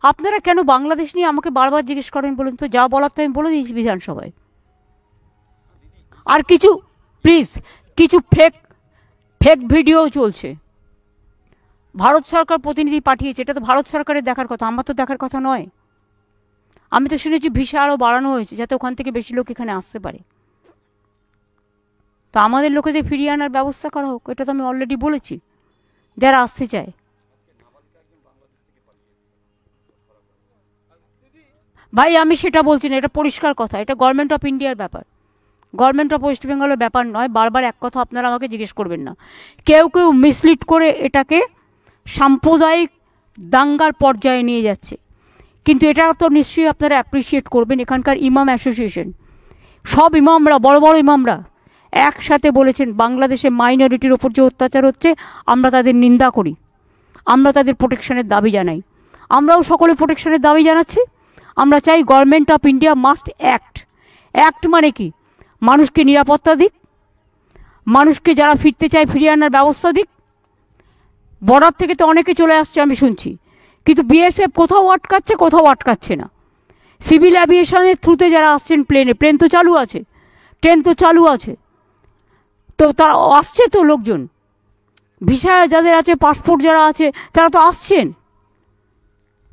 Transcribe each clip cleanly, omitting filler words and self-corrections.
আপনারা কেন বাংলাদেশ নিয়ে আমাকে বারবার জিজ্ঞেস করেন বলুন তো? যা বলার তো আমি বলে দিয়েছি বিধানসভায়। আর কিছু প্লিজ, কিছু ফেক ভিডিও চলছে, ভারত সরকার প্রতিনিধি পাঠিয়েছে, এটা তো ভারত সরকারের দেখার কথা, আমার তো দেখার কথা নয়। আমি তো শুনেছি ভিসা আরও বাড়ানো হয়েছে যাতে ওখান থেকে বেশি লোক এখানে আসতে পারে। তো আমাদের লোকেদের ফিরিয়ে আনার ব্যবস্থা করা হোক, এটা তো আমি অলরেডি বলেছি, যারা আসতে চায়। ভাই আমি সেটা বলছি না, এটা পরিষ্কার কথা, এটা গভর্নমেন্ট অফ ইন্ডিয়ার ব্যাপার, গভর্নমেন্ট অফ ওয়েস্ট বেঙ্গলের ব্যাপার নয়। বারবার এক কথা আপনারা আমাকে জিজ্ঞেস করবেন না। কেউ কেউ মিসলিড করে এটাকে সাম্প্রদায়িক দাঙ্গার পর্যায়ে নিয়ে যাচ্ছে, কিন্তু এটা তো নিশ্চয়ই আপনারা অ্যাপ্রিসিয়েট করবেন। এখানকার ইমাম অ্যাসোসিয়েশন, সব ইমামরা, বড় বড় ইমামরা একসাথে বলেছেন বাংলাদেশে মাইনরিটির ওপর যে অত্যাচার হচ্ছে আমরা তাদের নিন্দা করি, আমরা তাদের প্রোটেকশনের দাবি জানাই। আমরাও সকলে প্রোটেকশনের দাবি জানাচ্ছি। আমরা চাই government of India must act মানে কি? মানুষকে নিরাপত্তা দিক, মানুষকে যারা ফিরতে চায় ফিরিয়ে আনার ব্যবস্থা দিক। বর্ডার থেকে তো অনেকে চলে আসছে আমি শুনছি, কিন্তু বিএসএফ কোথাও আটকাচ্ছে, কোথাও আটকাচ্ছে না। সিভিল অ্যাভিয়েশনের থ্রুতে যারা আসছেন প্লেনে, প্লেন তো চালু আছে, ট্রেন তো চালু আছে, তো তারা আসছে তো লোকজন, ভিসা যাদের আছে, পাসপোর্ট যারা আছে তারা তো আসছেন,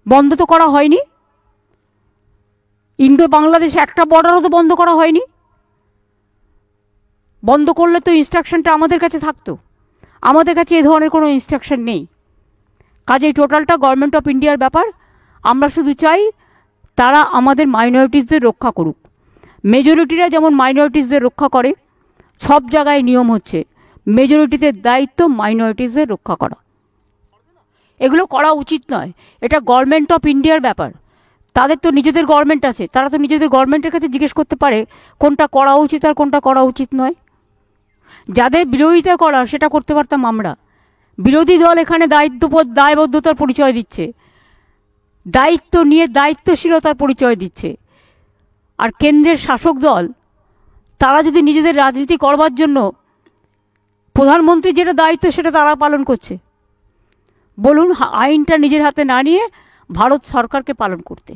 বন্ধ তো করা হয়নি। ইন্দো বাংলাদেশ একটা বর্ডারও তো বন্ধ করা হয়নি। বন্ধ করলে তো ইনস্ট্রাকশনটা আমাদের কাছে থাকতো, আমাদের কাছে এ ধরনের কোনো ইনস্ট্রাকশন নেই। কাজেই টোটালটা গভর্নমেন্ট অফ ইন্ডিয়ার ব্যাপার। আমরা শুধু চাই তারা আমাদের মাইনরিটিসদের রক্ষা করুক। মেজরিটিরা যেমন মাইনরিটিসদের রক্ষা করে, সব জায়গায় নিয়ম হচ্ছে মেজরিটিদের দায়িত্ব মাইনরিটিসদের রক্ষা করা। এগুলো করা উচিত নয়, এটা গভর্নমেন্ট অফ ইন্ডিয়ার ব্যাপার। তাদের তো নিজেদের গভর্নমেন্ট আছে, তারা তো নিজেদের গভর্নমেন্টের কাছে জিজ্ঞেস করতে পারে কোনটা করা উচিত আর কোনটা করা উচিত নয়। যাদের বিরোধিতা করা সেটা করতে পারতাম আমরা। বিরোধী দল এখানে দায়বদ্ধতার পরিচয় দিচ্ছে, দায়িত্ব নিয়ে দায়িত্বশীলতার পরিচয় দিচ্ছে। আর কেন্দ্রের শাসক দল তারা যদি নিজেদের রাজনীতি করবার জন্য, প্রধানমন্ত্রী যেটা দায়িত্ব সেটা তারা পালন করছে, বলুন আইনটা নিজের হাতে না নিয়ে ভারত সরকারকে পালন করতে।